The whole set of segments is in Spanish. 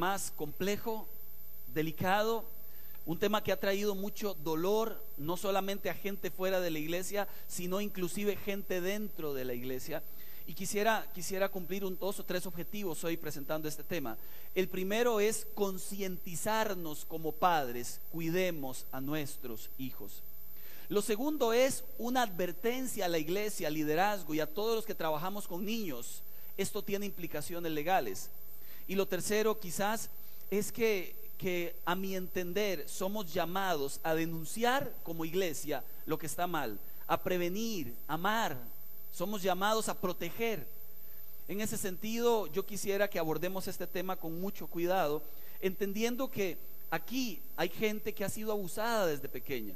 más complejo, delicado, un tema que ha traído mucho dolor, no solamente a gente fuera de la iglesia, sino inclusive gente dentro de la iglesia. Y quisiera cumplir 2 o 3 objetivos hoy presentando este tema. El primero es concientizarnos como padres, cuidemos a nuestros hijos. Lo segundo es una advertencia a la iglesia, al liderazgo y a todos los que trabajamos con niños. Esto tiene implicaciones legales. Y lo tercero quizás es que a mi entender somos llamados a denunciar como iglesia lo que está mal, a prevenir, amar. Somos llamados a proteger. En ese sentido, yo quisiera que abordemos este tema con mucho cuidado, entendiendo que aquí hay gente que ha sido abusada desde pequeña.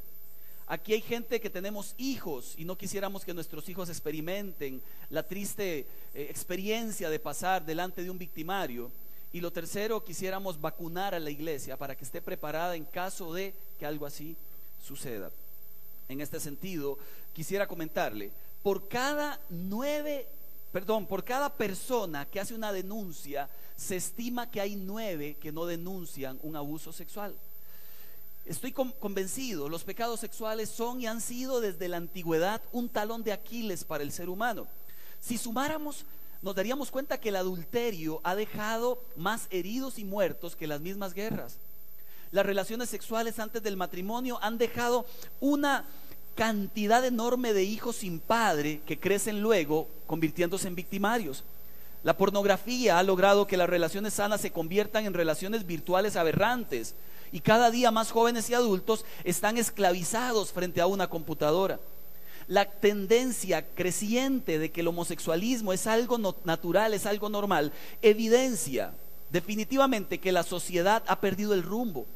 Aquí hay gente que tenemos hijos y no quisiéramos que nuestros hijos experimenten la triste experiencia de pasar delante de un victimario. Y lo tercero, quisiéramos vacunar a la iglesia para que esté preparada en caso de que algo así suceda. En este sentido, quisiera comentarle, por cada persona que hace una denuncia, se estima que hay 9 que no denuncian un abuso sexual. Estoy convencido, los pecados sexuales son y han sido desde la antigüedad un talón de Aquiles para el ser humano. Si sumáramos, nos daríamos cuenta que el adulterio ha dejado más heridos y muertos que las mismas guerras. Las relaciones sexuales antes del matrimonio han dejado una cantidad enorme de hijos sin padre que crecen luego convirtiéndose en victimarios. La pornografía ha logrado que las relaciones sanas se conviertan en relaciones virtuales aberrantes, y cada día más jóvenes y adultos están esclavizados frente a una computadora. La tendencia creciente de que el homosexualismo es algo natural, es algo normal, evidencia definitivamente que la sociedad ha perdido el rumbo.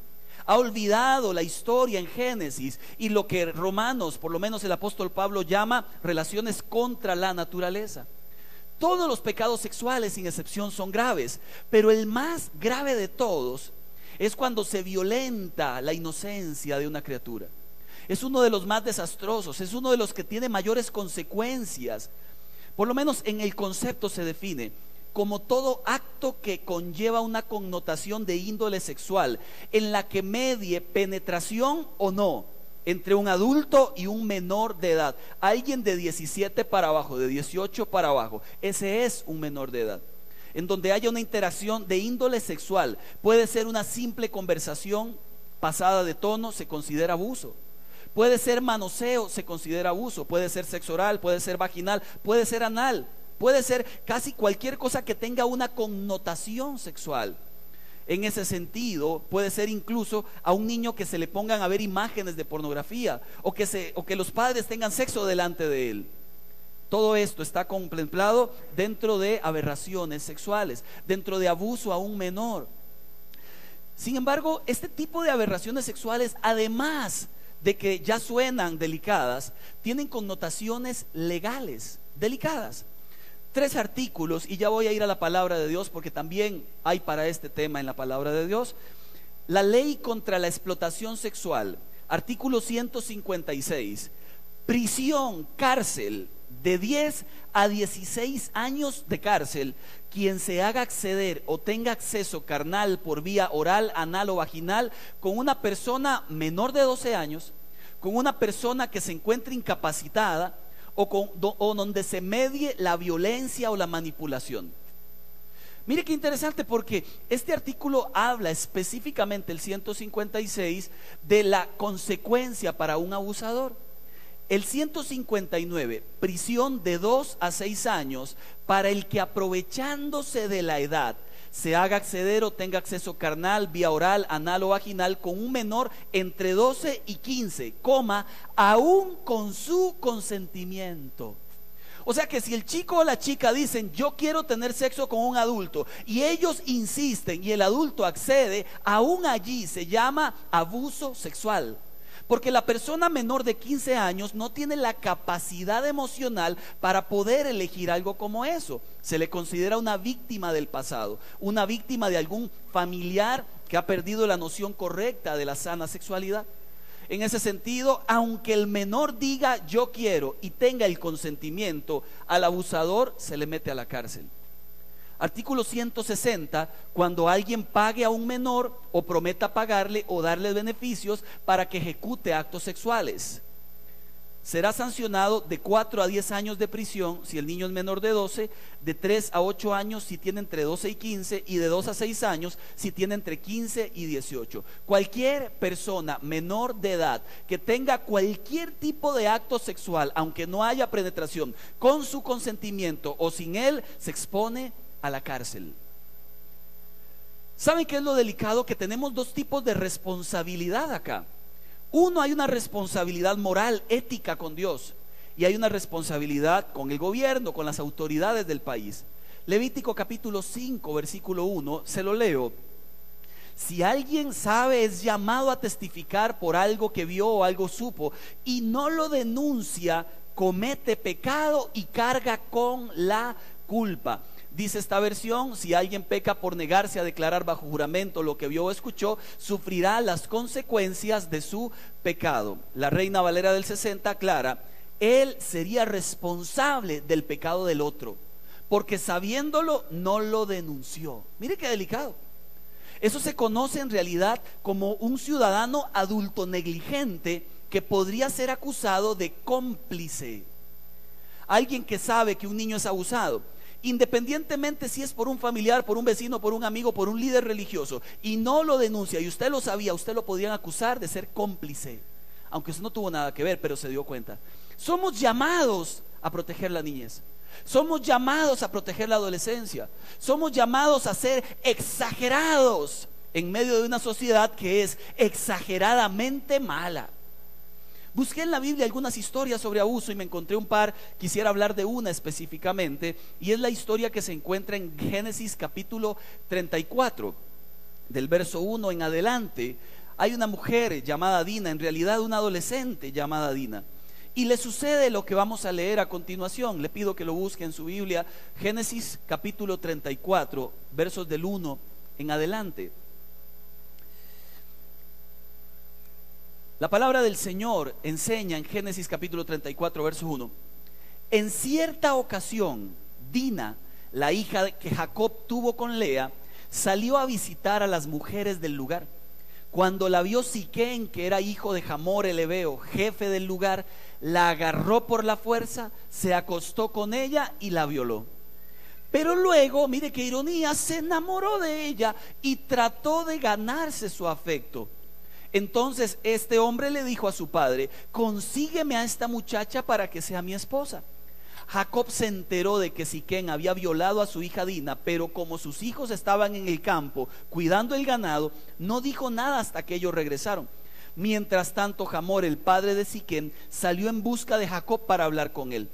Ha olvidado la historia en Génesis y lo que Romanos, por lo menos el apóstol Pablo, llama relaciones contra la naturaleza. Todos los pecados sexuales sin excepción son graves, pero el más grave de todos es cuando se violenta la inocencia de una criatura. Es uno de los más desastrosos, es uno de los que tiene mayores consecuencias. Por lo menos en el concepto se define como todo acto que conlleva una connotación de índole sexual, en la que medie penetración o no entre un adulto y un menor de edad. Alguien de 17 para abajo, de 18 para abajo, ese es un menor de edad. En donde haya una interacción de índole sexual, puede ser una simple conversación pasada de tono, se considera abuso. Puede ser manoseo, se considera abuso. Puede ser sexo oral, puede ser vaginal, puede ser anal, puede ser casi cualquier cosa que tenga una connotación sexual. En ese sentido, puede ser incluso a un niño que se le pongan a ver imágenes de pornografía, o que los padres tengan sexo delante de él. Todo esto está contemplado dentro de aberraciones sexuales, dentro de abuso a un menor. Sin embargo, este tipo de aberraciones sexuales, además de que ya suenan delicadas, tienen connotaciones legales delicadas. 3 artículos, y ya voy a ir a la palabra de Dios, porque también hay para este tema en la palabra de Dios. La ley contra la explotación sexual, artículo 156, prisión, cárcel de 10 a 16 años de cárcel quien se haga acceder o tenga acceso carnal por vía oral, anal o vaginal con una persona menor de 12 años, con una persona que se encuentre incapacitada o donde se medie la violencia o la manipulación. Mire qué interesante, porque este artículo habla específicamente, el 156, de la consecuencia para un abusador. El 159, prisión de 2 a 6 años para el que, aprovechándose de la edad, se haga acceder o tenga acceso carnal, vía oral, anal o vaginal con un menor entre 12 y 15, aún con su consentimiento. O sea que si el chico o la chica dicen yo quiero tener sexo con un adulto y ellos insisten y el adulto accede, aún allí se llama abuso sexual. Porque la persona menor de 15 años no tiene la capacidad emocional para poder elegir algo como eso. Se le considera una víctima del pasado, una víctima de algún familiar que ha perdido la noción correcta de la sana sexualidad. En ese sentido, aunque el menor diga yo quiero y tenga el consentimiento, al abusador se le mete a la cárcel. Artículo 160, cuando alguien pague a un menor o prometa pagarle o darle beneficios para que ejecute actos sexuales, será sancionado de 4 a 10 años de prisión si el niño es menor de 12, de 3 a 8 años si tiene entre 12 y 15, y de 2 a 6 años si tiene entre 15 y 18. Cualquier persona menor de edad que tenga cualquier tipo de acto sexual, aunque no haya penetración, con su consentimiento o sin él, se expone a la cárcel. ¿Saben qué es lo delicado? Que tenemos dos tipos de responsabilidad acá. Uno, hay una responsabilidad moral, ética con Dios, y hay una responsabilidad con el gobierno, con las autoridades del país. Levítico capítulo 5, versículo 1, se lo leo. Si alguien sabe, es llamado a testificar por algo que vio o algo supo, y no lo denuncia, comete pecado y carga con la culpa. Dice esta versión: si alguien peca por negarse a declarar bajo juramento lo que vio o escuchó, sufrirá las consecuencias de su pecado. La Reina Valera del 60 aclara: él sería responsable del pecado del otro, porque sabiéndolo no lo denunció. Mire qué delicado. Eso se conoce en realidad como un ciudadano adulto negligente que podría ser acusado de cómplice. Alguien que sabe que un niño es abusado, independientemente si es por un familiar, por un vecino, por un amigo, por un líder religioso, y no lo denuncia, y usted lo sabía, usted lo podrían acusar de ser cómplice, aunque eso no tuvo nada que ver, pero se dio cuenta. Somos llamados a proteger la niñez, somos llamados a proteger la adolescencia, somos llamados a ser exagerados en medio de una sociedad que es exageradamente mala. Busqué en la Biblia algunas historias sobre abuso y me encontré un par. Quisiera hablar de una específicamente, y es la historia que se encuentra en Génesis capítulo 34, del verso 1 en adelante. Hay una mujer llamada Dina, en realidad una adolescente llamada Dina, y le sucede lo que vamos a leer a continuación. Le pido que lo busque en su Biblia, Génesis capítulo 34, versos del 1 en adelante. La palabra del Señor enseña en Génesis capítulo 34, verso 1: en cierta ocasión, Dina, la hija que Jacob tuvo con Lea, salió a visitar a las mujeres del lugar. Cuando la vio Siquén, que era hijo de Hamor el Hebeo, jefe del lugar, la agarró por la fuerza, se acostó con ella y la violó. Pero luego, mire qué ironía, se enamoró de ella y trató de ganarse su afecto. Entonces este hombre le dijo a su padre: consígueme a esta muchacha para que sea mi esposa. Jacob se enteró de que Siquén había violado a su hija Dina, pero como sus hijos estaban en el campo cuidando el ganado, no dijo nada hasta que ellos regresaron. Mientras tanto, Hamor, el padre de Siquén, salió en busca de Jacob para hablar con él.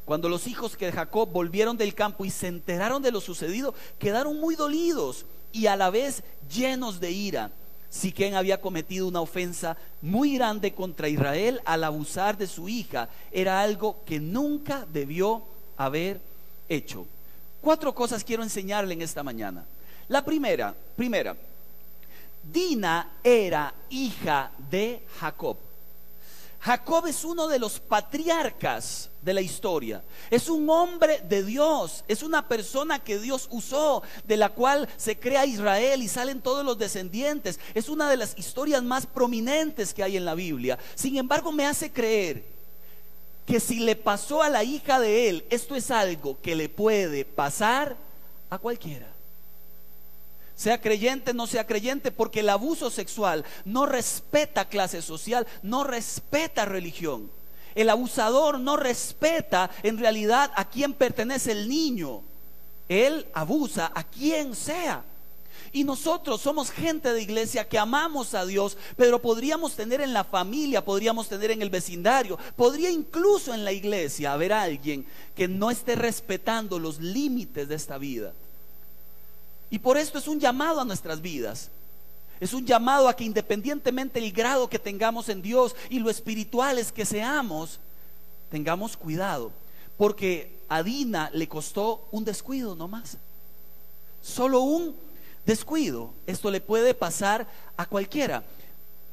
Cuando los hijos de Jacob volvieron del campo y se enteraron de lo sucedido, quedaron muy dolidos y a la vez llenos de ira. Siquén había cometido una ofensa muy grande contra Israel al abusar de su hija. Era algo que nunca debió haber hecho. 4 cosas quiero enseñarle en esta mañana. La primera, Dina era hija de Jacob. Jacob es uno de los patriarcas de la historia. Es un hombre de Dios, es una persona que Dios usó, de la cual se crea Israel y salen todos los descendientes. Es una de las historias más prominentes que hay en la Biblia. Sin embargo, me hace creer que si le pasó a la hija de él, esto es algo que le puede pasar a cualquiera, sea creyente, no sea creyente, porque el abuso sexual no respeta clase social, no respeta religión. El abusador no respeta en realidad a quién pertenece el niño. Él abusa a quien sea. Y nosotros somos gente de iglesia que amamos a Dios, pero podríamos tener en la familia, podríamos tener en el vecindario, podría incluso en la iglesia haber alguien que no esté respetando los límites de esta vida. Y por esto es un llamado a nuestras vidas. Es un llamado a que independientemente del grado que tengamos en Dios y lo espirituales que seamos, tengamos cuidado, porque a Dina le costó un descuido nomás. Solo un descuido. Esto le puede pasar a cualquiera.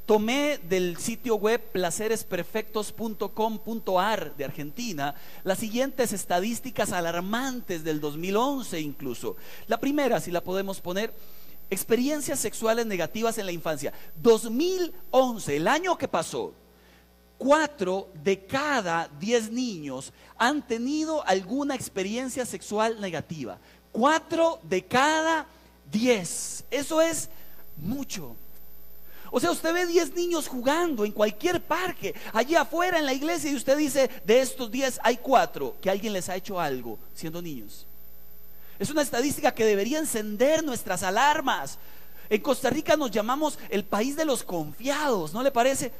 Tomé del sitio web placeresperfectos.com.ar de Argentina las siguientes estadísticas alarmantes del 2011 incluso. La primera, si la podemos poner: experiencias sexuales negativas en la infancia. 2011, el año que pasó, 4 de cada 10 niños han tenido alguna experiencia sexual negativa. 4 de cada 10. Eso es mucho. O sea, usted ve 10 niños jugando en cualquier parque, allí afuera en la iglesia, y usted dice: de estos 10 hay 4 que alguien les ha hecho algo siendo niños. Es una estadística que debería encender nuestras alarmas. En Costa Rica nos llamamos el país de los confiados, ¿no le parece?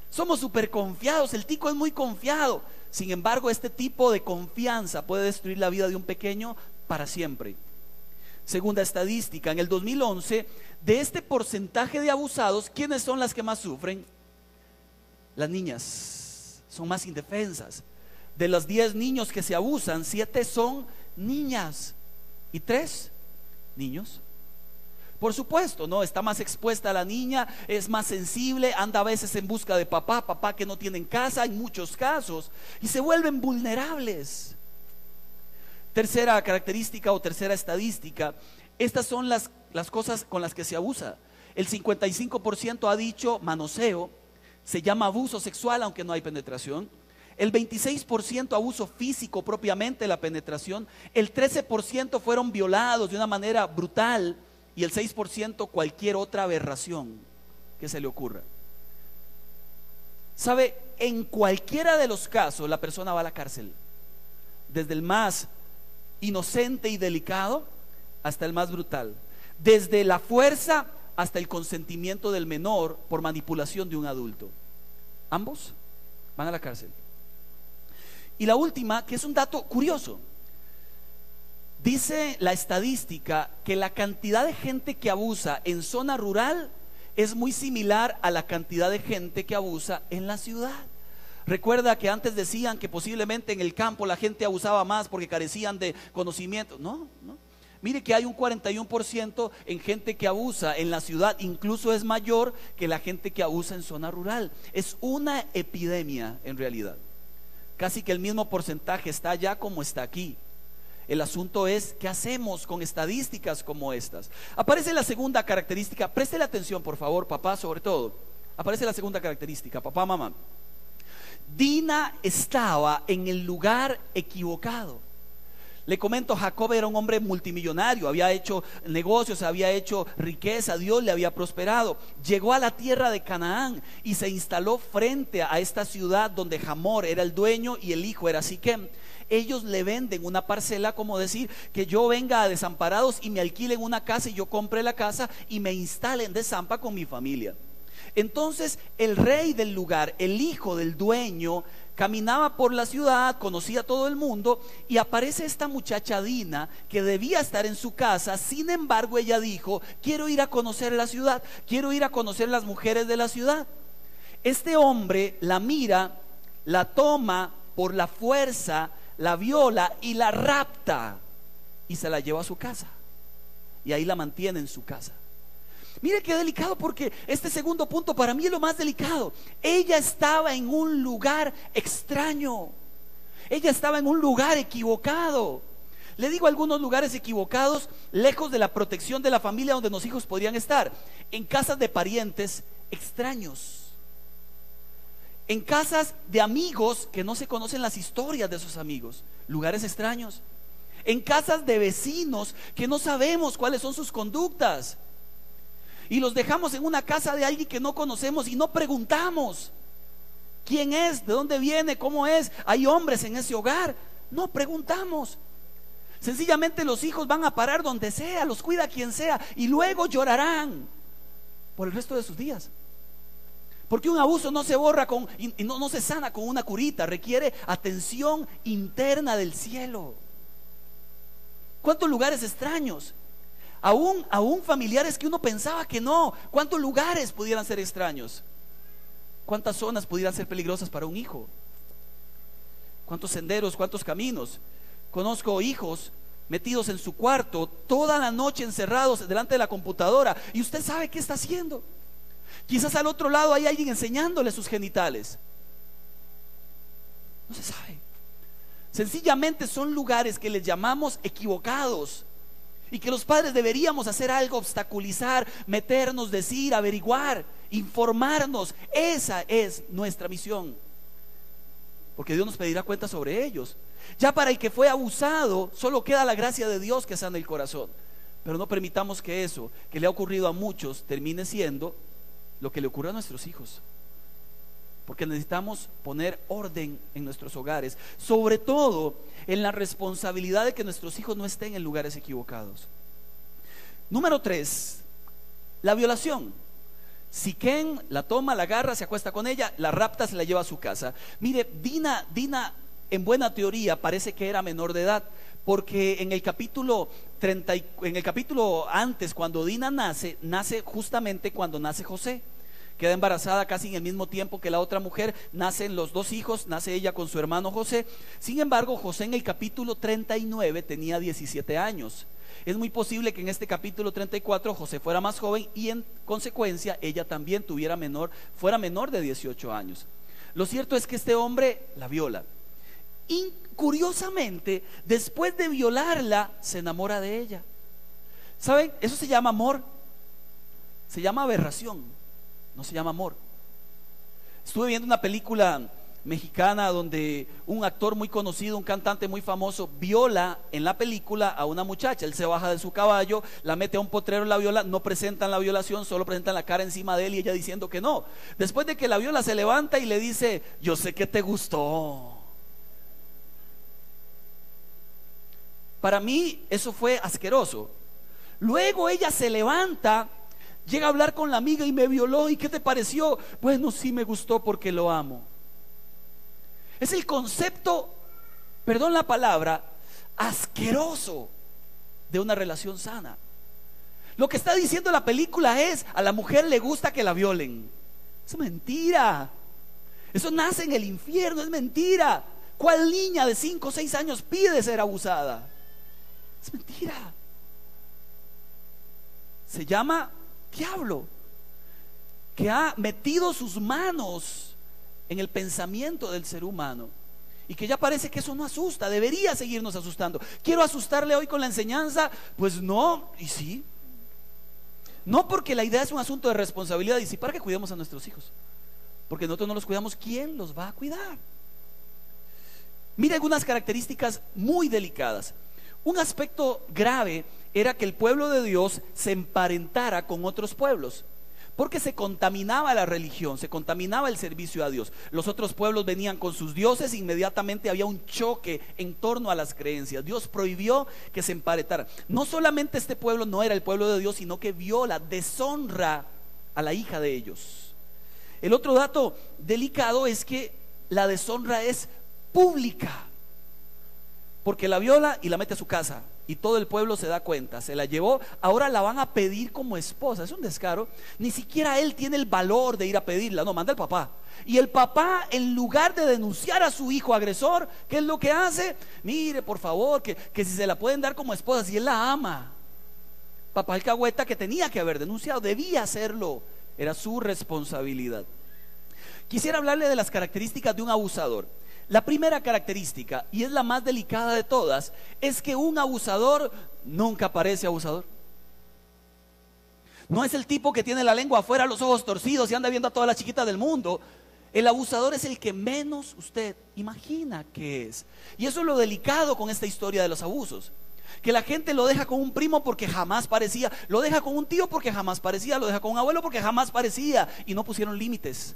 Somos súper confiados, el tico es muy confiado. Sin embargo, este tipo de confianza puede destruir la vida de un pequeño para siempre. Segunda estadística, en el 2011, de este porcentaje de abusados, ¿quiénes son las que más sufren? Las niñas, son más indefensas. De los 10 niños que se abusan, 7 son niñas y 3 niños. Por supuesto, ¿no? Está más expuesta la niña, es más sensible, anda a veces en busca de papá que no tiene en casa, en muchos casos, y se vuelven vulnerables. Tercera característica o tercera estadística: estas son las cosas con las que se abusa. El 55% ha dicho manoseo, se llama abuso sexual aunque no hay penetración. El 26% abuso físico, propiamente la penetración. El 13% fueron violados de una manera brutal. Y el 6% cualquier otra aberración que se le ocurra. ¿Sabe? En cualquiera de los casos la persona va a la cárcel. Desde el más inocente y delicado hasta el más brutal. Desde la fuerza hasta el consentimiento del menor por manipulación de un adulto. Ambos van a la cárcel. Y la última, que es un dato curioso: dice la estadística que la cantidad de gente que abusa en zona rural es muy similar a la cantidad de gente que abusa en la ciudad. Recuerda que antes decían que posiblemente en el campo la gente abusaba más porque carecían de conocimiento. No. Mire que hay un 41% en gente que abusa en la ciudad, incluso es mayor que la gente que abusa en zona rural. Es una epidemia en realidad. Casi que el mismo porcentaje está allá como está aquí. El asunto es, ¿qué hacemos con estadísticas como estas? Aparece la segunda característica. Préstele atención, por favor, papá, sobre todo. Aparece la segunda característica, papá, mamá. Dina estaba en el lugar equivocado. Le comento, Jacob era un hombre multimillonario, había hecho negocios, había hecho riqueza, Dios le había prosperado. Llegó a la tierra de Canaán y se instaló frente a esta ciudad donde Hamor era el dueño y el hijo era Siquem. Ellos le venden una parcela, como decir que yo venga a Desamparados y me alquilen una casa y yo compre la casa y me instale en Desampa con mi familia. Entonces el rey del lugar, el hijo del dueño, caminaba por la ciudad, conocía a todo el mundo, y aparece esta muchacha Dina que debía estar en su casa. Sin embargo, ella dijo: quiero ir a conocer la ciudad, quiero ir a conocer las mujeres de la ciudad. Este hombre la mira, la toma por la fuerza, la viola y la rapta y se la lleva a su casa, y ahí la mantiene en su casa. Mire qué delicado, porque este segundo punto para mí es lo más delicado. Ella estaba en un lugar extraño, ella estaba en un lugar equivocado. Le digo, algunos lugares equivocados, lejos de la protección de la familia donde los hijos podrían estar: en casas de parientes extraños, en casas de amigos que no se conocen las historias de esos amigos, lugares extraños, en casas de vecinos que no sabemos cuáles son sus conductas, y los dejamos en una casa de alguien que no conocemos y no preguntamos quién es, de dónde viene, cómo es. Hay hombres en ese hogar, no preguntamos. Sencillamente los hijos van a parar donde sea, los cuida quien sea, y luego llorarán por el resto de sus días. Porque un abuso no se borra y no se sana con una curita, requiere atención interna del cielo. ¿Cuántos lugares extraños? Aún familiares que uno pensaba que no. ¿Cuántos lugares pudieran ser extraños? ¿Cuántas zonas pudieran ser peligrosas para un hijo? ¿Cuántos senderos, cuántos caminos? Conozco hijos metidos en su cuarto toda la noche, encerrados delante de la computadora, y usted sabe qué está haciendo. Quizás al otro lado hay alguien enseñándole sus genitales. No se sabe. Sencillamente son lugares que les llamamos equivocados y que los padres deberíamos hacer algo, obstaculizar, meternos, decir, averiguar, informarnos. Esa es nuestra misión, porque Dios nos pedirá cuenta sobre ellos. Ya para el que fue abusado solo queda la gracia de Dios que sana el corazón. Pero no permitamos que eso que le ha ocurrido a muchos termine siendo lo que le ocurre a nuestros hijos, porque necesitamos poner orden en nuestros hogares, sobre todo en la responsabilidad de que nuestros hijos no estén en lugares equivocados. Número 3, la violación. Siquem la toma, la agarra, se acuesta con ella, la rapta, se la lleva a su casa. Mire, Dina en buena teoría parece que era menor de edad, porque en el capítulo antes, cuando Dina nace justamente cuando nace José. Queda embarazada casi en el mismo tiempo que la otra mujer, nacen los dos hijos, nace ella con su hermano José. Sin embargo, José en el capítulo 39 tenía 17 años. Es muy posible que en este capítulo 34 José fuera más joven y en consecuencia ella también fuera menor de 18 años. Lo cierto es que este hombre la viola. Y curiosamente, después de violarla, se enamora de ella. ¿Saben? Eso se llama amor. Se llama aberración. No se llama amor. Estuve viendo una película mexicana donde un actor muy conocido, un cantante muy famoso, viola en la película a una muchacha. Él se baja de su caballo, la mete a un potrero, la viola. No presentan la violación, solo presentan la cara encima de él y ella diciendo que no. Después de que la viola, se levanta y le dice: yo sé que te gustó. Para mí eso fue asqueroso. Luego ella se levanta, llega a hablar con la amiga: y me violó, ¿y qué te pareció? Bueno, sí me gustó porque lo amo. Es el concepto, perdón la palabra, asqueroso de una relación sana. Lo que está diciendo la película es: a la mujer le gusta que la violen. Es mentira. Eso nace en el infierno, es mentira. ¿Cuál niña de 5 o 6 años pide ser abusada? Es mentira. Se llama diablo, que ha metido sus manos en el pensamiento del ser humano y que ya parece que eso no asusta. Debería seguirnos asustando. ¿Quiero asustarle hoy con la enseñanza? Pues no, y sí. No, porque la idea es un asunto de responsabilidad, y sí, para que cuidemos a nuestros hijos, porque nosotros no los cuidamos, ¿quién los va a cuidar? Mira algunas características muy delicadas. Un aspecto grave era que el pueblo de Dios se emparentara con otros pueblos, porque se contaminaba la religión, se contaminaba el servicio a Dios. Los otros pueblos venían con sus dioses, inmediatamente había un choque en torno a las creencias. Dios prohibió que se emparentara. No solamente este pueblo no era el pueblo de Dios, sino que viola, deshonra a la hija de ellos. El otro dato delicado es que la deshonra es pública, porque la viola y la mete a su casa y todo el pueblo se da cuenta. Se la llevó, ahora la van a pedir como esposa. Es un descaro. Ni siquiera él tiene el valor de ir a pedirla, no, manda el papá. Y el papá, en lugar de denunciar a su hijo agresor, ¿qué es lo que hace? Mire, por favor, que si se la pueden dar como esposa, si él la ama. Papá alcahueta, que tenía que haber denunciado, debía hacerlo, era su responsabilidad. Quisiera hablarle de las características de un abusador. La primera característica, y es la más delicada de todas, es que un abusador nunca parece abusador. No es el tipo que tiene la lengua afuera, los ojos torcidos y anda viendo a todas las chiquitas del mundo. El abusador es el que menos usted imagina que es. Y eso es lo delicado con esta historia de los abusos, que la gente lo deja con un primo porque jamás parecía, lo deja con un tío porque jamás parecía, lo deja con un abuelo porque jamás parecía, y no pusieron límites,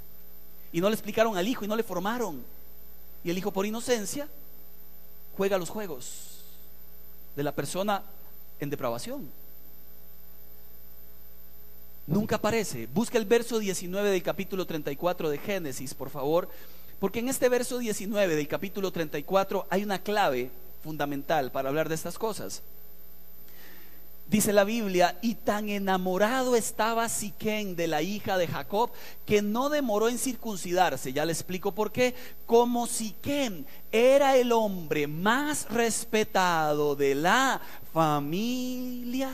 y no le explicaron al hijo, y no le formaron. Y el hijo, por inocencia, juega los juegos de la persona en depravación. Nunca aparece. Busca el verso 19 del capítulo 34 de Génesis, por favor, porque en este verso 19 del capítulo 34 hay una clave fundamental para hablar de estas cosas. Dice la Biblia: y tan enamorado estaba Siquem de la hija de Jacob, que no demoró en circuncidarse. Ya le explico por qué. Como Siquem era el hombre más respetado de la familia,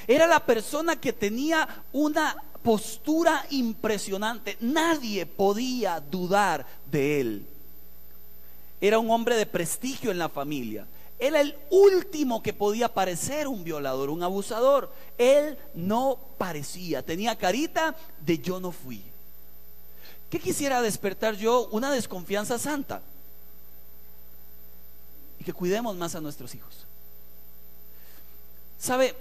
Era la persona que tenía una postura impresionante. Nadie podía dudar de él. Era un hombre de prestigio en la familia. Era el último que podía parecer un violador, un abusador. Él no parecía, tenía carita de yo no fui. ¿Qué quisiera despertar yo? Una desconfianza santa. Y que cuidemos más a nuestros hijos. ¿Sabe?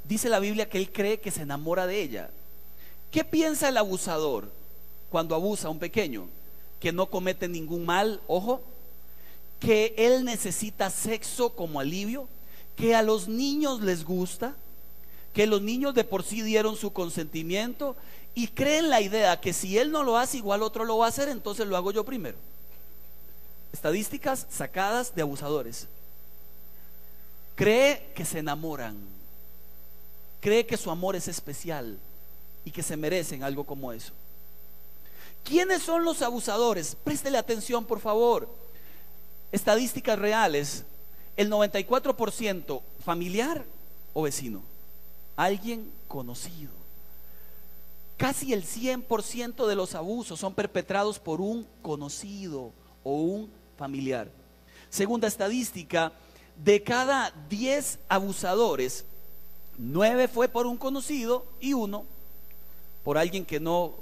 Dice la Biblia que él cree que se enamora de ella. ¿Qué piensa el abusador cuando abusa a un pequeño? Que no comete ningún mal, ojo, que él necesita sexo como alivio, que a los niños les gusta, que los niños de por sí dieron su consentimiento y creen la idea que si él no lo hace, igual otro lo va a hacer, entonces lo hago yo primero. Estadísticas sacadas de abusadores. Cree que se enamoran, cree que su amor es especial y que se merecen algo como eso. ¿Quiénes son los abusadores? Préstele atención, por favor. Estadísticas reales: el 94% familiar o vecino, alguien conocido. Casi el 100% de los abusos son perpetrados por un conocido o un familiar. Segunda estadística: de cada 10 abusadores, 9 fue por un conocido y 1 por alguien que no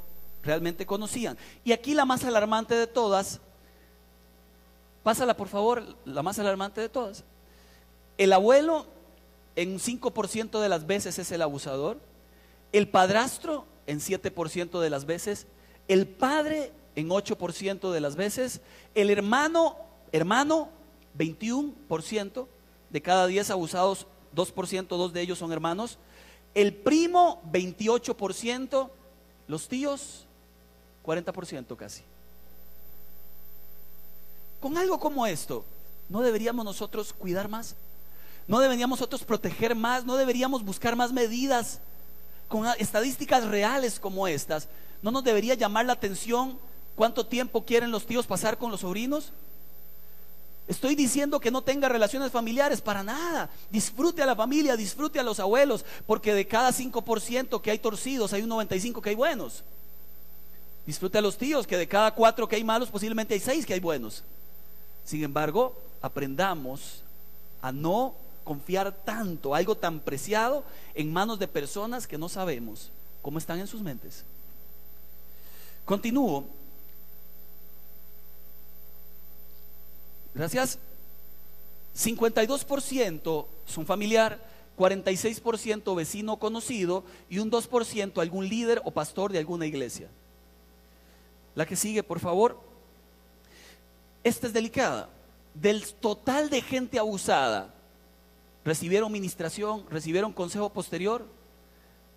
realmente conocían. Y aquí la más alarmante de todas, pásala por favor, la más alarmante de todas. El abuelo en 5% de las veces es el abusador, el padrastro en 7% de las veces, el padre en 8% de las veces, el hermano 21%, de cada 10 abusados 2%, 2 de ellos son hermanos, el primo 28%, los tíos 40% casi. Con algo como esto, ¿no deberíamos nosotros cuidar más? ¿No deberíamos nosotros proteger más? ¿No deberíamos buscar más medidas? Con estadísticas reales como estas, ¿no nos debería llamar la atención cuánto tiempo quieren los tíos pasar con los sobrinos? Estoy diciendo que no tenga relaciones familiares, para nada. Disfrute a la familia, disfrute a los abuelos, porque de cada 5% que hay torcidos, hay un 95% que hay buenos. Disfrute a los tíos, que de cada 4 que hay malos, posiblemente hay 6 que hay buenos. Sin embargo, aprendamos a no confiar tanto, algo tan preciado, en manos de personas que no sabemos cómo están en sus mentes. Continúo. Gracias. 52% son familiar, 46% vecino conocido y un 2% algún líder o pastor de alguna iglesia. La que sigue, por favor. Esta es delicada. Del total de gente abusada, ¿recibieron ministración? ¿Recibieron consejo posterior?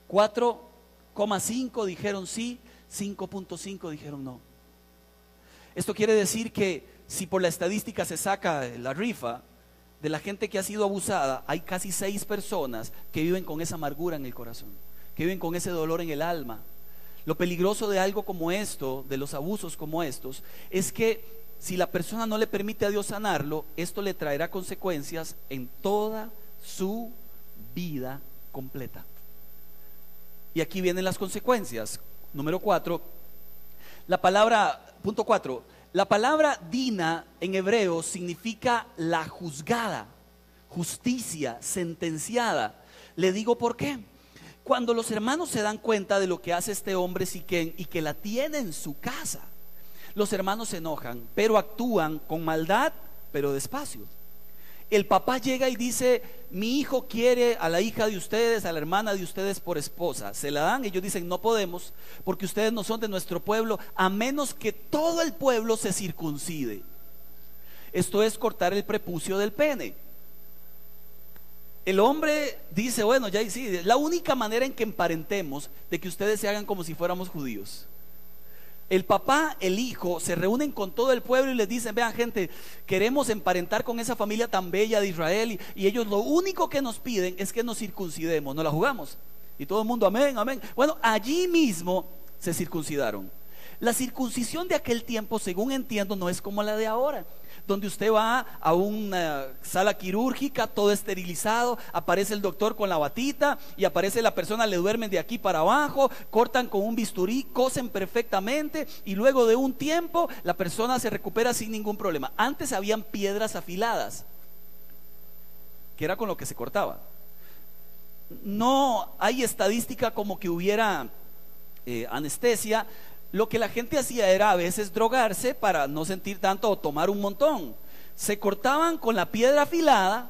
4,5 dijeron sí, 5,5 dijeron no. Esto quiere decir que si por la estadística se saca la rifa de la gente que ha sido abusada, hay casi 6 personas que viven con esa amargura en el corazón, que viven con ese dolor en el alma. Lo peligroso de algo como esto, de los abusos como estos, es que si la persona no le permite a Dios sanarlo, esto le traerá consecuencias en toda su vida completa. Y aquí vienen las consecuencias. Número 4, punto 4, la palabra dina en hebreo significa la juzgada, justicia, sentenciada. Le digo por qué. Cuando los hermanos se dan cuenta de lo que hace este hombre Siquén y que la tiene en su casa, los hermanos se enojan, pero actúan con maldad, pero despacio. El papá llega y dice: mi hijo quiere a la hija de ustedes, a la hermana de ustedes por esposa. Se la dan, ellos dicen: no podemos, porque ustedes no son de nuestro pueblo, a menos que todo el pueblo se circuncide. Esto es cortar el prepucio del pene. El hombre dice: bueno, ya sí, la única manera en que emparentemos de que ustedes se hagan como si fuéramos judíos. El papá, el hijo, se reúnen con todo el pueblo y les dicen: vean, gente, queremos emparentar con esa familia tan bella de Israel, y ellos lo único que nos piden es que nos circuncidemos. ¿No la jugamos? Y todo el mundo: amén, amén. Bueno, allí mismo se circuncidaron. La circuncisión de aquel tiempo, según entiendo, no es como la de ahora. donde usted va a una sala quirúrgica, todo esterilizado, aparece el doctor con la batita y aparece la persona, le duermen de aquí para abajo, cortan con un bisturí, cosen perfectamente y luego de un tiempo la persona se recupera sin ningún problema. Antes habían piedras afiladas, que era con lo que se cortaba. No hay estadística como que hubiera anestesia. Lo que la gente hacía era a veces drogarse para no sentir tanto o tomar un montón. Se cortaban con la piedra afilada.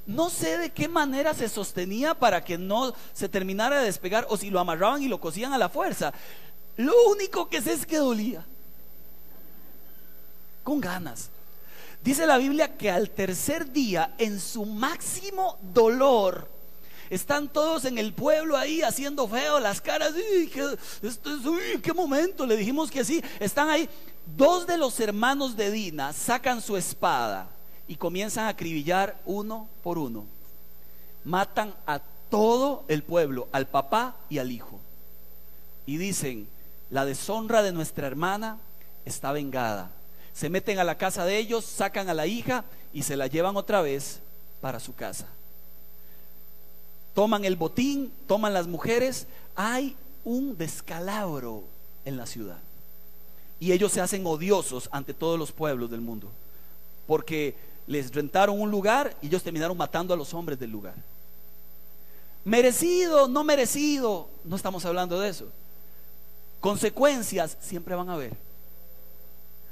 No sé de qué manera se sostenía para que no se terminara de despegar, o si lo amarraban y lo cosían a la fuerza. Lo único que sé es que dolía con ganas. Dice la Biblia que al tercer día, en su máximo dolor, están todos en el pueblo ahí haciendo feo, las caras, ¿qué momento? Le dijimos que sí. Están ahí. Dos de los hermanos de Dina sacan su espada y comienzan a acribillar uno por uno. Matan a todo el pueblo, al papá y al hijo. Y dicen: la deshonra de nuestra hermana está vengada. Se meten a la casa de ellos, sacan a la hija y se la llevan otra vez para su casa. Toman el botín, toman las mujeres. Hay un descalabro en la ciudad y ellos se hacen odiosos ante todos los pueblos del mundo, porque les rentaron un lugar y ellos terminaron matando a los hombres del lugar. Merecido, no merecido, no estamos hablando de eso. Consecuencias siempre van a haber.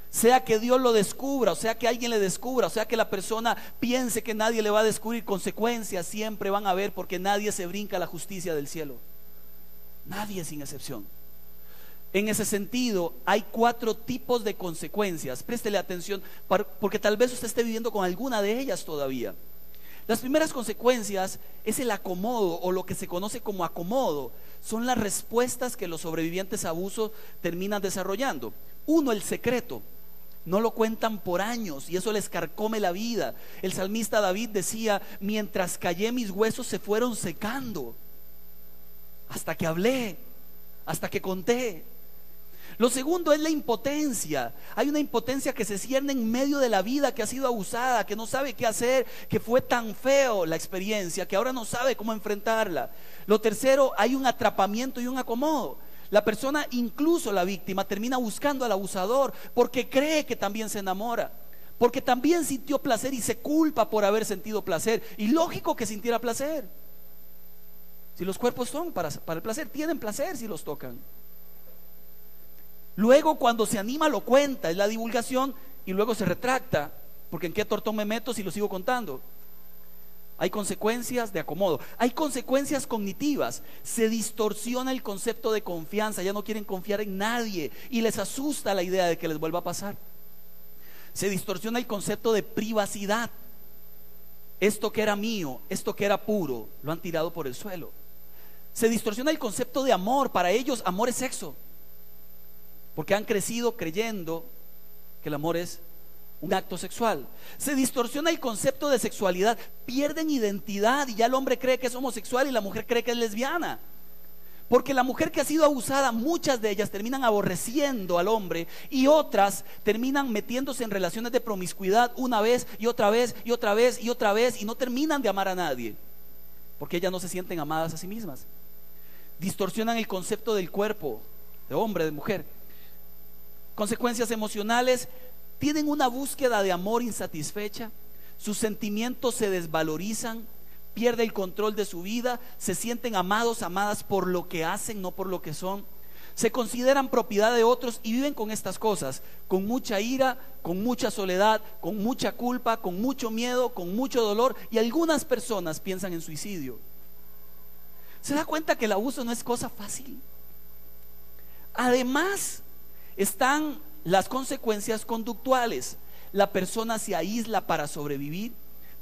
Sea que Dios lo descubra, o sea que alguien le descubra, o sea que la persona piense que nadie le va a descubrir, consecuencias siempre van a haber, porque nadie se brinca la justicia del cielo. Nadie, sin excepción. En ese sentido, hay 4 tipos de consecuencias. Préstele atención, porque tal vez usted esté viviendo con alguna de ellas todavía. Las primeras consecuencias es el acomodo, o lo que se conoce como acomodo. Son las respuestas que los sobrevivientes a abuso terminan desarrollando. Uno, el secreto. No lo cuentan por años y eso les carcome la vida. El salmista David decía: mientras callé, mis huesos se fueron secando, hasta que hablé, hasta que conté. Lo segundo es la impotencia. Hay una impotencia que se cierne en medio de la vida, que ha sido abusada, que no sabe qué hacer, que fue tan feo la experiencia que ahora no sabe cómo enfrentarla. Lo tercero, hay un atrapamiento y un acomodo. La persona, incluso la víctima, termina buscando al abusador porque cree que también se enamora, porque también sintió placer y se culpa por haber sentido placer. Y lógico que sintiera placer. Si los cuerpos son para el placer, tienen placer si los tocan. Luego, cuando se anima, lo cuenta, es la divulgación, y luego se retracta, porque ¿en qué tortón me meto si lo sigo contando? Hay consecuencias de acomodo. Hay consecuencias cognitivas. Se distorsiona el concepto de confianza. Ya no quieren confiar en nadie y les asusta la idea de que les vuelva a pasar. Se distorsiona el concepto de privacidad. Esto que era mío, esto que era puro, lo han tirado por el suelo. Se distorsiona el concepto de amor. Para ellos, amor es sexo, porque han crecido creyendo que el amor es un acto sexual. Se distorsiona el concepto de sexualidad. Pierden identidad y ya el hombre cree que es homosexual y la mujer cree que es lesbiana. Porque la mujer que ha sido abusada, muchas de ellas terminan aborreciendo al hombre, y otras terminan metiéndose en relaciones de promiscuidad una vez y otra vez y otra vez y otra vez, y no terminan de amar a nadie, porque ellas no se sienten amadas a sí mismas. Distorsionan el concepto del cuerpo, de hombre, de mujer. Consecuencias emocionales: tienen una búsqueda de amor insatisfecha, sus sentimientos se desvalorizan, pierde el control de su vida, se sienten amados, amadas por lo que hacen, no por lo que son. Se consideran propiedad de otros y viven con estas cosas, con mucha ira, con mucha soledad, con mucha culpa, con mucho miedo, con mucho dolor, y algunas personas piensan en suicidio. ¿Se da cuenta que el abuso no es cosa fácil? Además, están las consecuencias conductuales. La persona se aísla para sobrevivir,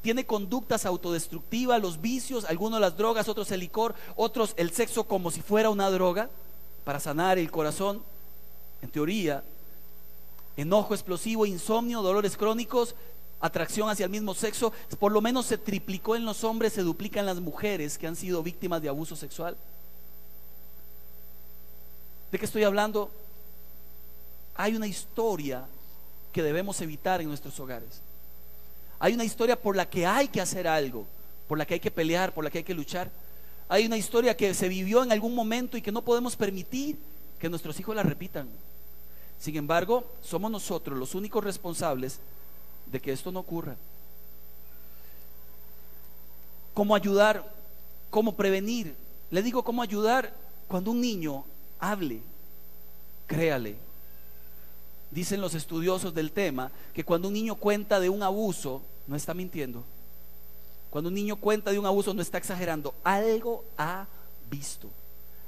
tiene conductas autodestructivas, los vicios, algunos las drogas, otros el licor, otros el sexo como si fuera una droga para sanar el corazón, en teoría. Enojo explosivo, insomnio, dolores crónicos, atracción hacia el mismo sexo. Por lo menos se triplicó en los hombres, se duplica en las mujeres que han sido víctimas de abuso sexual. ¿De qué estoy hablando? Hay una historia que debemos evitar en nuestros hogares. Hay una historia por la que hay que hacer algo, por la que hay que pelear, por la que hay que luchar. Hay una historia que se vivió en algún momento y que no podemos permitir que nuestros hijos la repitan. Sin embargo, somos nosotros los únicos responsables de que esto no ocurra. ¿Cómo ayudar? ¿Cómo prevenir? Le digo cómo ayudar. Cuando un niño hable, créale. Dicen los estudiosos del tema que cuando un niño cuenta de un abuso, no está mintiendo. Cuando un niño cuenta de un abuso, no está exagerando. Algo ha visto,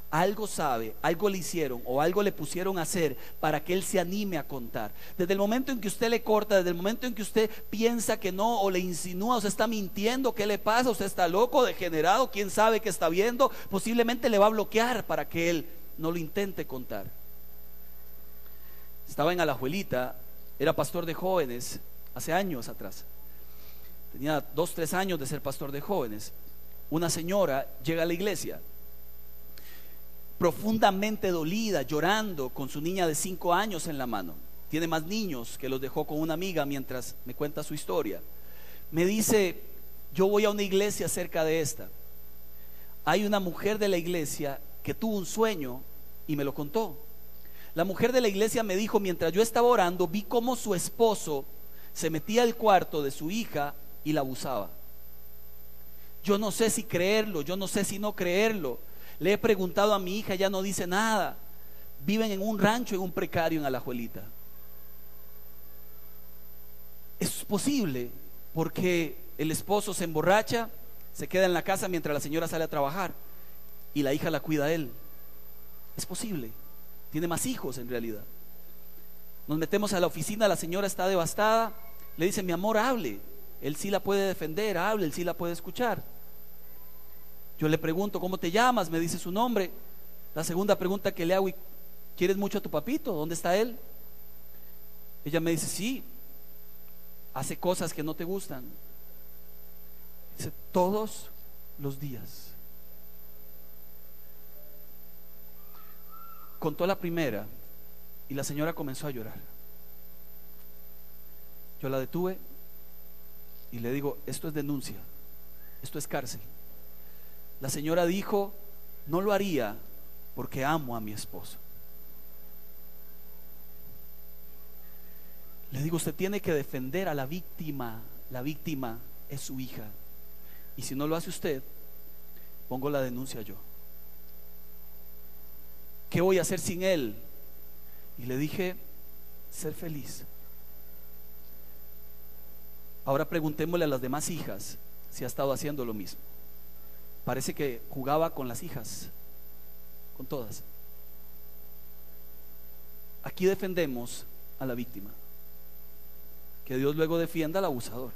algo sabe, algo le hicieron o algo le pusieron a hacer para que él se anime a contar. Desde el momento en que usted le corta, desde el momento en que usted piensa que no o le insinúa, usted está mintiendo, ¿qué le pasa? Usted está loco, degenerado, quién sabe qué está viendo. Posiblemente le va a bloquear para que él no lo intente contar. Estaba en Alajuelita, era pastor de jóvenes hace años atrás. Tenía 2, 3 años de ser pastor de jóvenes. Una señora llega a la iglesia profundamente dolida, llorando, con su niña de 5 años en la mano. Tiene más niños que los dejó con una amiga mientras me cuenta su historia. Me dice: yo voy a una iglesia cerca de esta. Hay una mujer de la iglesia que tuvo un sueño y me lo contó. La mujer de la iglesia me dijo: mientras yo estaba orando, vi cómo su esposo se metía al cuarto de su hija y la abusaba. Yo no sé si creerlo, yo no sé si no creerlo. Le he preguntado a mi hija, ella no dice nada. Viven en un rancho, en un precario en Alajuelita. Es posible porque el esposo se emborracha, se queda en la casa mientras la señora sale a trabajar y la hija la cuida a él. Es posible. Tiene más hijos en realidad. Nos metemos a la oficina, la señora está devastada. Le dice: mi amor, hable. Él sí la puede defender, hable, él sí la puede escuchar. Yo le pregunto: ¿cómo te llamas? Me dice su nombre. La segunda pregunta que le hago: ¿quieres mucho a tu papito? ¿Dónde está él? Ella me dice: sí, hace cosas que no te gustan. Dice: todos los días. Contó la primera y la señora comenzó a llorar. Yo la detuve y le digo: esto es denuncia, esto es cárcel. La señora dijo: no lo haría porque amo a mi esposo. Le digo: usted tiene que defender a la víctima. La víctima es su hija, y si no lo hace usted, pongo la denuncia yo. ¿Qué voy a hacer sin él? Y le dije: ser feliz. Ahora preguntémosle a las demás hijas si ha estado haciendo lo mismo. Parece que jugaba con las hijas, con todas. Aquí defendemos a la víctima. Que Dios luego defienda al abusador.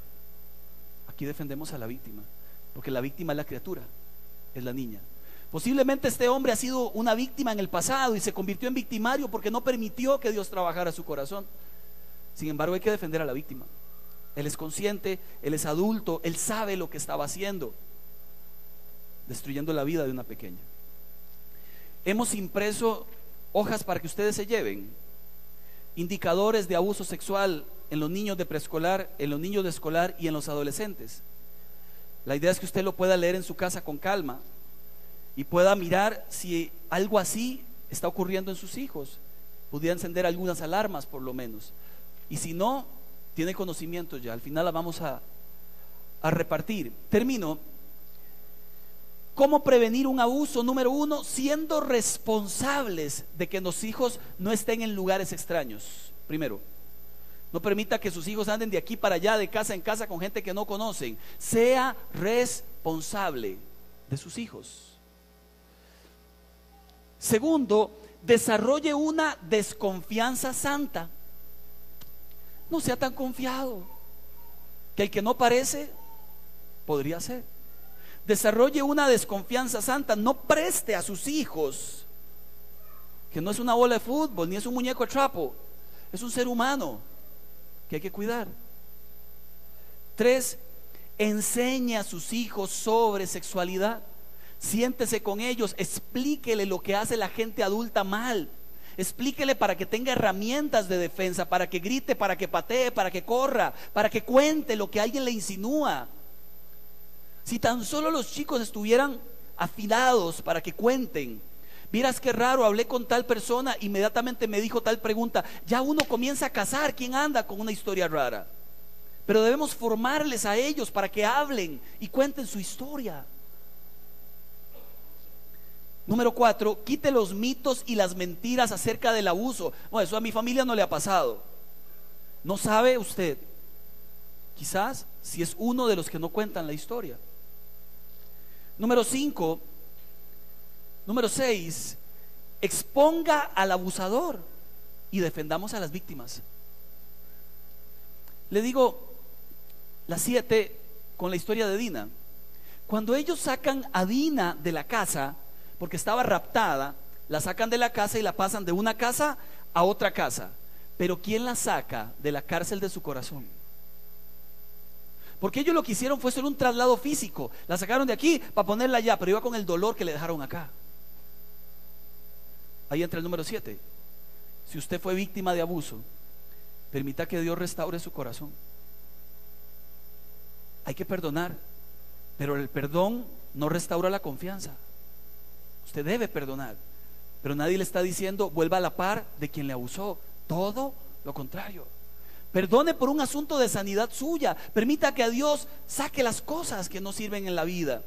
Aquí defendemos a la víctima, porque la víctima es la criatura, es la niña. Posiblemente este hombre ha sido una víctima en el pasado y se convirtió en victimario porque no permitió que Dios trabajara su corazón. Sin embargo, hay que defender a la víctima. Él es consciente, él es adulto, él sabe lo que estaba haciendo, destruyendo la vida de una pequeña. Hemos impreso hojas para que ustedes se lleven, indicadores de abuso sexual en los niños de preescolar, en los niños de escolar y en los adolescentes. La idea es que usted lo pueda leer en su casa con calma y pueda mirar si algo así está ocurriendo en sus hijos. Pudiera encender algunas alarmas por lo menos, y si no, tiene conocimiento ya. Al final la vamos a repartir. Termino. ¿Cómo prevenir un abuso? Número 1, siendo responsables de que los hijos no estén en lugares extraños. Primero, no permita que sus hijos anden de aquí para allá, de casa en casa, con gente que no conocen. Sea responsable de sus hijos. Segundo, desarrolle una desconfianza santa. No sea tan confiado, que el que no parece podría ser. Desarrolle una desconfianza santa. No preste a sus hijos, que no es una bola de fútbol ni es un muñeco de trapo, es un ser humano que hay que cuidar. 3, enseñe a sus hijos sobre sexualidad. Siéntese con ellos, explíquele lo que hace la gente adulta mal, explíquele para que tenga herramientas de defensa, para que grite, para que patee, para que corra, para que cuente lo que alguien le insinúa. Si tan solo los chicos estuvieran afilados para que cuenten. Miras qué raro, hablé con tal persona, inmediatamente me dijo tal pregunta. Ya uno comienza a cazar quién anda con una historia rara. Pero debemos formarles a ellos para que hablen y cuenten su historia. Número 4, quite los mitos y las mentiras acerca del abuso. Bueno, eso a mi familia no le ha pasado. No sabe usted, quizás, si es uno de los que no cuentan la historia. Número 6, exponga al abusador y defendamos a las víctimas. Le digo la 7 con la historia de Dina. Cuando ellos sacan a Dina de la casa, porque estaba raptada, la sacan de la casa y la pasan de una casa a otra casa. Pero ¿quién la saca de la cárcel de su corazón? Porque ellos lo que hicieron fue solo un traslado físico. La sacaron de aquí para ponerla allá, pero iba con el dolor que le dejaron acá. Ahí entra el número 7. Si usted fue víctima de abuso, permita que Dios restaure su corazón. Hay que perdonar, pero el perdón no restaura la confianza. Usted debe perdonar, pero nadie le está diciendo vuelva a la par de quien le abusó. Todo lo contrario. Perdone por un asunto de sanidad suya. Permita que a Dios saque las cosas que no sirven en la vida,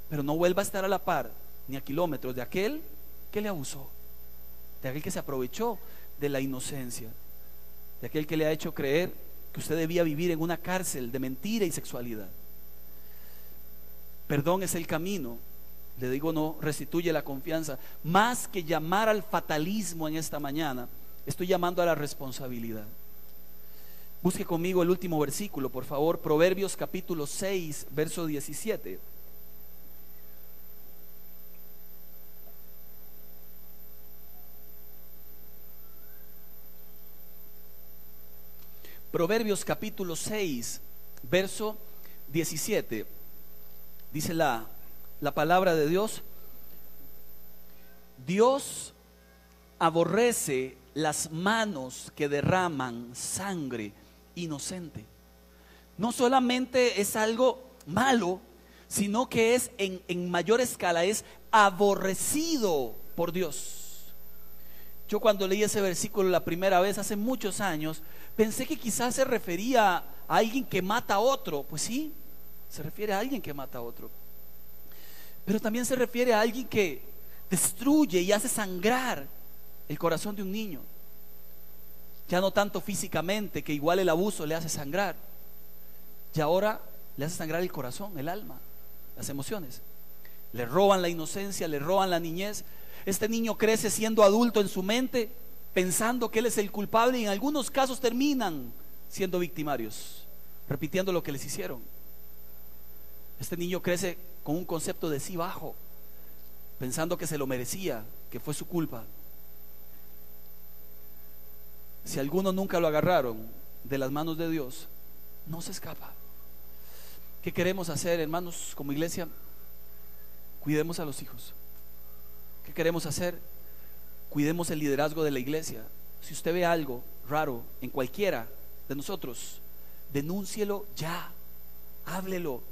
pero no vuelva a estar a la par ni a kilómetros de aquel que le abusó, de aquel que se aprovechó de la inocencia, de aquel que le ha hecho creer que usted debía vivir en una cárcel de mentira y sexualidad. Perdón es el camino. Le digo, no restituye la confianza. Más que llamar al fatalismo en esta mañana, estoy llamando a la responsabilidad. Busque conmigo el último versículo, por favor. Proverbios capítulo 6, verso 17. Proverbios capítulo 6, verso 17. Dice la palabra de Dios: Dios aborrece las manos que derraman sangre inocente. No solamente es algo malo, sino que es en mayor escala, es aborrecido por Dios. Yo cuando leí ese versículo la primera vez hace muchos años, pensé que quizás se refería a alguien que mata a otro. Pues sí, se refiere a alguien que mata a otro, pero también se refiere a alguien que destruye y hace sangrar el corazón de un niño. Ya no tanto físicamente, que igual el abuso le hace sangrar, y ahora le hace sangrar el corazón, el alma, las emociones. Le roban la inocencia, le roban la niñez. Este niño crece siendo adulto en su mente, pensando que él es el culpable, y en algunos casos terminan siendo victimarios, repitiendo lo que les hicieron. Este niño crece con un concepto de sí bajo, pensando que se lo merecía, que fue su culpa. Si alguno nunca lo agarraron de las manos de Dios, no se escapa. ¿Qué queremos hacer, hermanos, como iglesia? Cuidemos a los hijos. ¿Qué queremos hacer? Cuidemos el liderazgo de la iglesia. Si usted ve algo raro en cualquiera de nosotros, denúncielo ya, háblelo.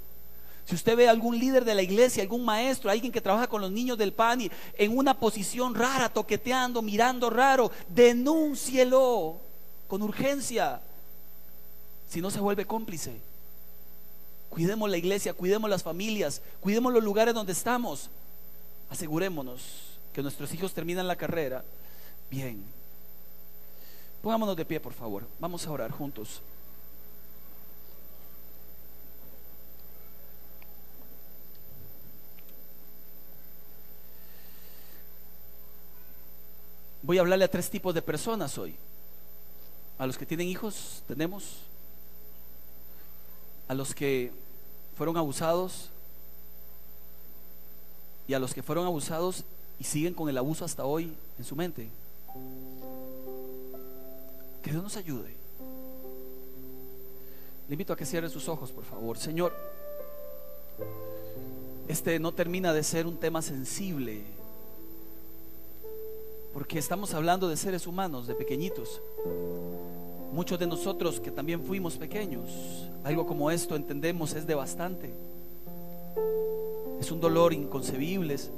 Si usted ve a algún líder de la iglesia, algún maestro, alguien que trabaja con los niños del PAN y en una posición rara, toqueteando, mirando raro, denúncielo con urgencia. Si no, se vuelve cómplice. Cuidemos la iglesia, cuidemos las familias, cuidemos los lugares donde estamos. Asegurémonos que nuestros hijos terminan la carrera bien. Pongámonos de pie, por favor. Vamos a orar juntos. Voy a hablarle a 3 tipos de personas hoy. A los que tienen hijos, tenemos. A los que fueron abusados, y a los que fueron abusados y siguen con el abuso hasta hoy en su mente. Que Dios nos ayude. Le invito a que cierre sus ojos, por favor. Señor, este no termina de ser un tema sensible. porque estamos hablando de seres humanos, de pequeñitos. Muchos de nosotros que también fuimos pequeños, algo como esto entendemos es devastante. Es un dolor inconcebible, es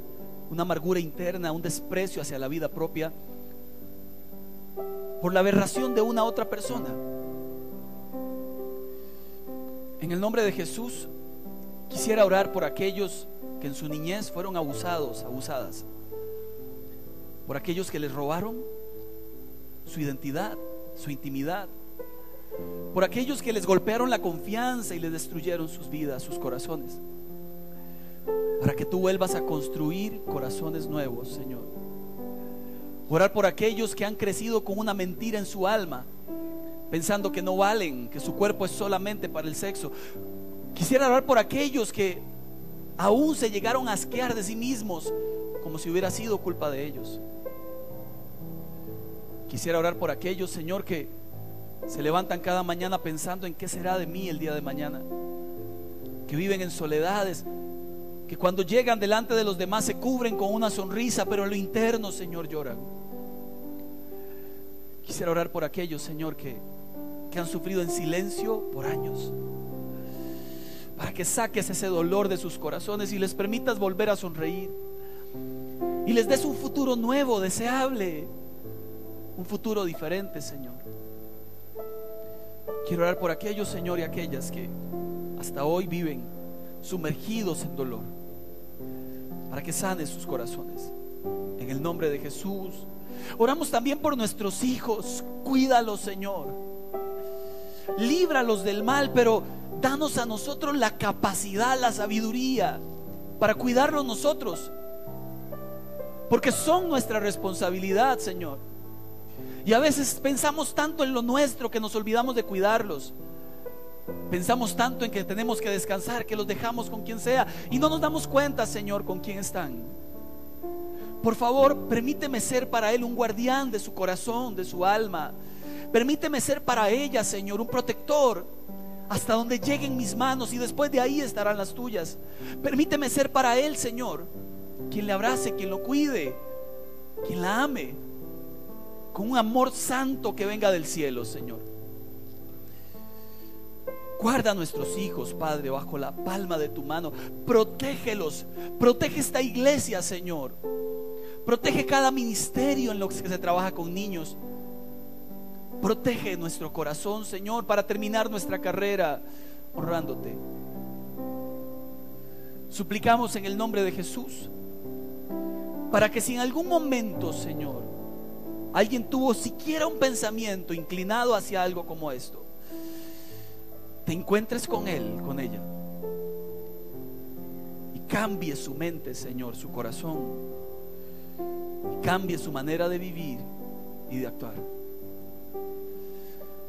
una amargura interna, un desprecio hacia la vida propia por la aberración de una otra persona. En el nombre de Jesús quisiera orar por aquellos que en su niñez fueron abusados, abusadas, por aquellos que les robaron su identidad, su intimidad, por aquellos que les golpearon la confianza y les destruyeron sus vidas, sus corazones, para que tú vuelvas a construir corazones nuevos, Señor. Orar por aquellos que han crecido con una mentira en su alma, pensando que no valen, que su cuerpo es solamente para el sexo. Quisiera orar por aquellos que aún se llegaron a asquear de sí mismos, como si hubiera sido culpa de ellos. Quisiera orar por aquellos, Señor, que se levantan cada mañana pensando en qué será de mí el día de mañana, que viven en soledades, que cuando llegan delante de los demás se cubren con una sonrisa, pero en lo interno, Señor, lloran. Quisiera orar por aquellos, Señor, que han sufrido en silencio por años, para que saques ese dolor de sus corazones y les permitas volver a sonreír y les des un futuro nuevo, deseable, un futuro diferente, Señor. Quiero orar por aquellos, Señor, y aquellas que hasta hoy viven sumergidos en dolor, para que sanes sus corazones en el nombre de Jesús. Oramos también por nuestros hijos. Cuídalos, Señor, líbralos del mal, pero danos a nosotros la capacidad, la sabiduría para cuidarlos nosotros, porque son nuestra responsabilidad, Señor. Y a veces pensamos tanto en lo nuestro que nos olvidamos de cuidarlos. Pensamos tanto en que tenemos que descansar, que los dejamos con quien sea y no nos damos cuenta, Señor, con quién están. Por favor, permíteme ser para él un guardián de su corazón, de su alma. Permíteme ser para ella, Señor, un protector hasta donde lleguen mis manos, y después de ahí estarán las tuyas. Permíteme ser para él, Señor, quien le abrace, quien lo cuide, quien la ame con un amor santo que venga del cielo, Señor. Guarda a nuestros hijos, Padre, bajo la palma de tu mano. Protégelos, protege esta iglesia, Señor. Protege cada ministerio en lo que se trabaja con niños. Protege nuestro corazón, Señor, para terminar nuestra carrera honrándote. Suplicamos en el nombre de Jesús para que si en algún momento, Señor, alguien tuvo siquiera un pensamiento inclinado hacia algo como esto, te encuentres con él, con ella, y cambie su mente, Señor, su corazón, y cambie su manera de vivir y de actuar.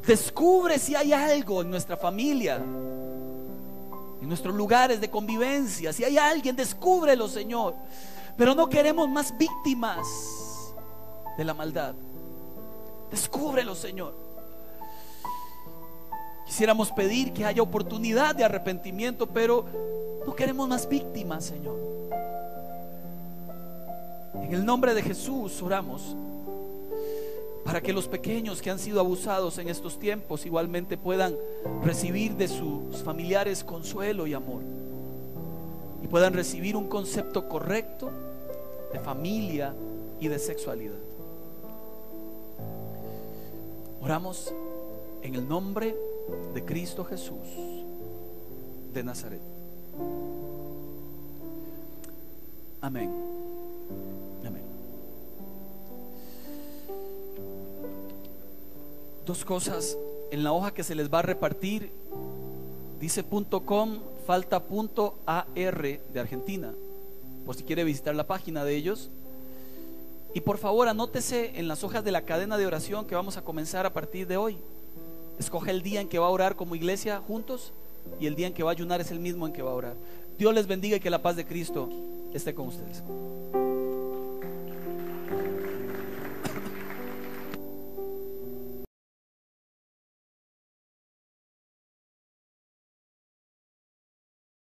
Descubre si hay algo en nuestra familia, en nuestros lugares de convivencia. Si hay alguien, descúbrelo, Señor. Pero no queremos más víctimas de la maldad. Descúbrelo, Señor. Quisiéramos pedir que haya oportunidad de arrepentimiento, pero no queremos más víctimas, Señor. En el nombre de Jesús oramos para que los pequeños que han sido abusados en estos tiempos igualmente puedan recibir de sus familiares consuelo y amor, y puedan recibir un concepto correcto de familia y de sexualidad. Oramos en el nombre de Cristo Jesús de Nazaret. Amén. Amén. Dos cosas en la hoja que se les va a repartir. Dice .com, falta .ar de Argentina, por si quiere visitar la página de ellos. Y por favor anótese en las hojas de la cadena de oración que vamos a comenzar a partir de hoy. Escoge el día en que va a orar como iglesia juntos, y el día en que va a ayunar es el mismo en que va a orar. Dios les bendiga y que la paz de Cristo esté con ustedes.